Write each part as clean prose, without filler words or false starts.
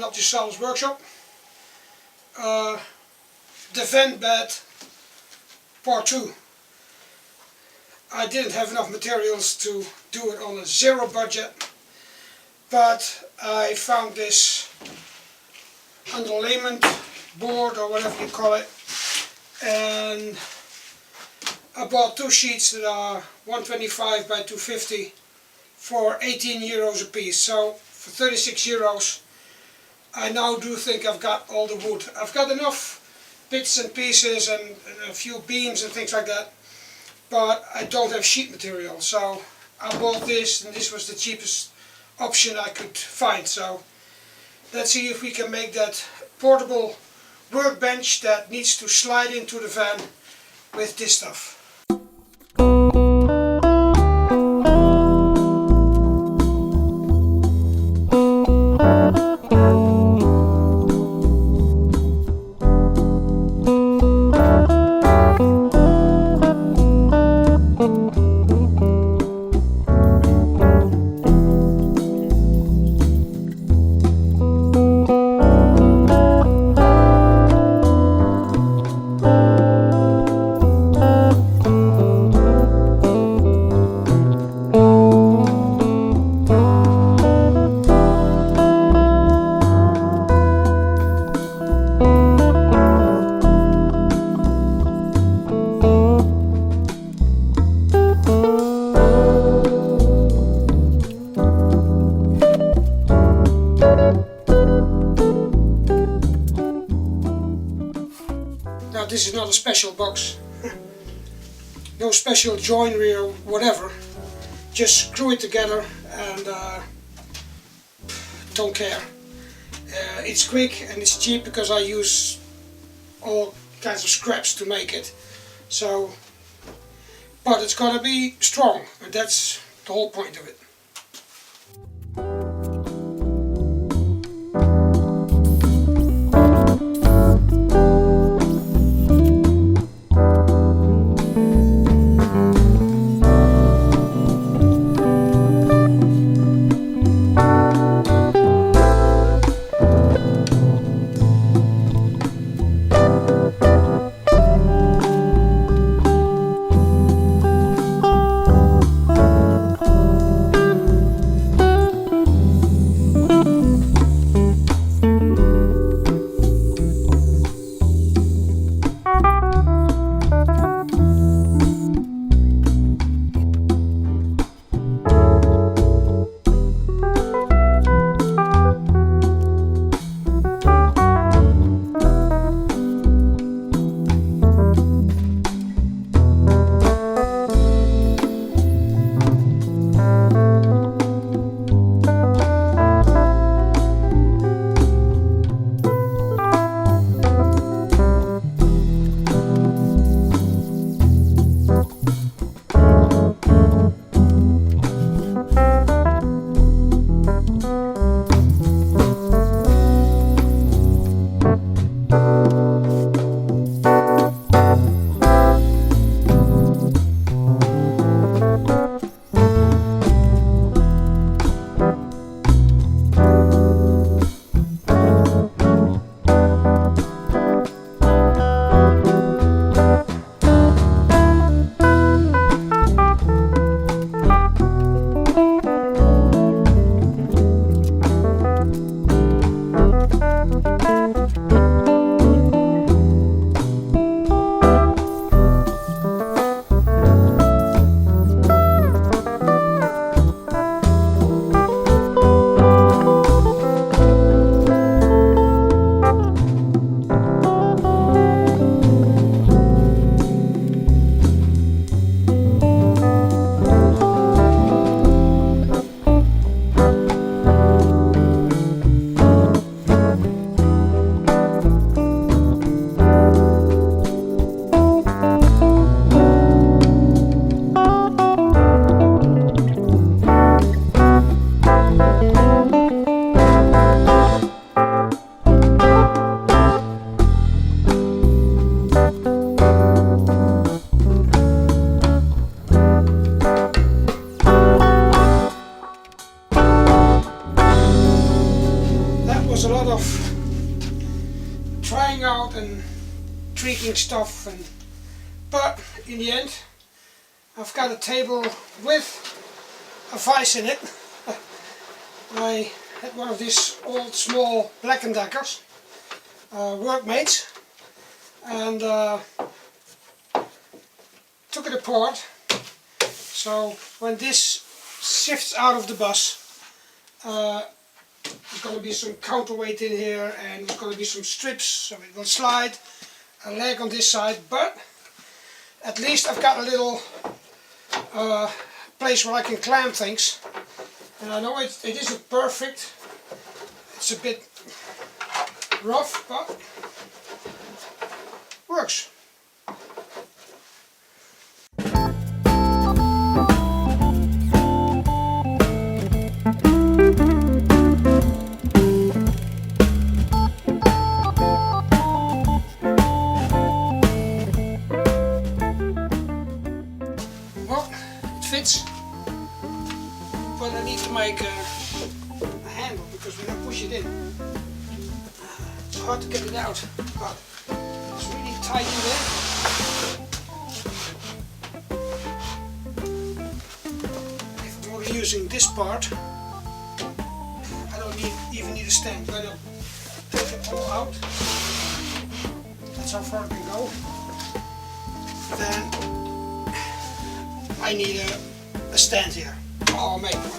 Not Just Sawdust workshop. The vent bed part 2. I didn't have enough materials to do it on a zero budget, but I found this underlayment board or whatever you call it, and I bought 2 sheets that are 125 by 250 for 18 euros a piece. So for 36 euros I now do think I've got all the wood. I've got enough bits and pieces and a few beams and things like that, but I don't have sheet material. So I bought this, and this was the cheapest option I could find. So let's see if we can make that portable workbench that needs to slide into the van with this stuff. Now this is not a special box, no special joinery or whatever, just screw it together and don't care. It's quick and it's cheap because I use all kinds of scraps to make it. So, but it's gotta be strong, and that's the whole point of it. lot of trying out and tweaking stuff, but in the end I've got a table with a vise in it. I had one of these old small Black & Deckers, Workbench, and took it apart. So when this shifts out of the bus, there's going to be some counterweight in here, and there's going to be some strips so it will slide, a leg on this side, but at least I've got a little place where I can clamp things. And I know it isn't perfect, it's a bit rough, but works. Fits, but I need to make a handle because when I push it in, it's hard to get it out, but it's really tight in there. If I'm only using this part, I don't even need a stand. When I take it all out, that's how far I can go, then I need a stand here. I'll make one.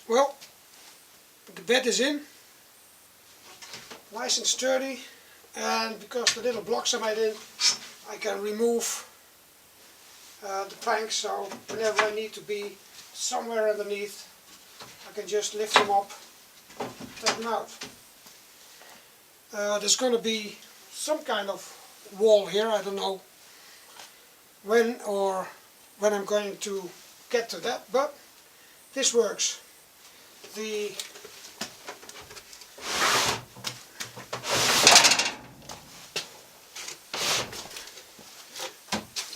Well, the bed is in, nice and sturdy, and because the little blocks are made in, I can remove the planks, so whenever I need to be somewhere underneath, I can just lift them up, take them out. There's going to be some kind of wall here, I don't know when I'm going to get to that, but this works. The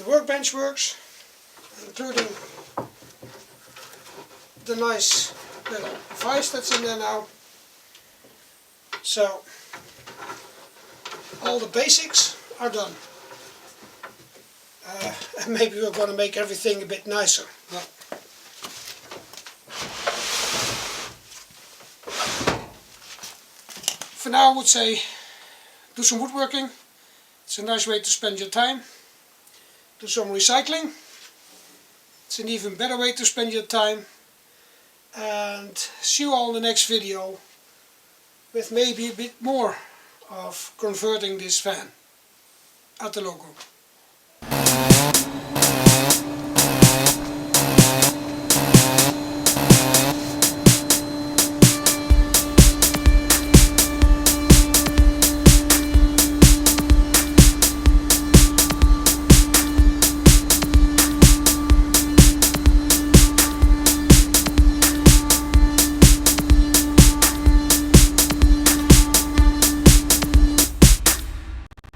workbench works, including the nice little vise that's in there now. So all the basics are done. And maybe we're going to make everything a bit nicer. But for now I would say do some woodworking. It's a nice way to spend your time. Do some recycling. It's an even better way to spend your time. And see you all in the next video with maybe a bit more of converting this fan at the logo.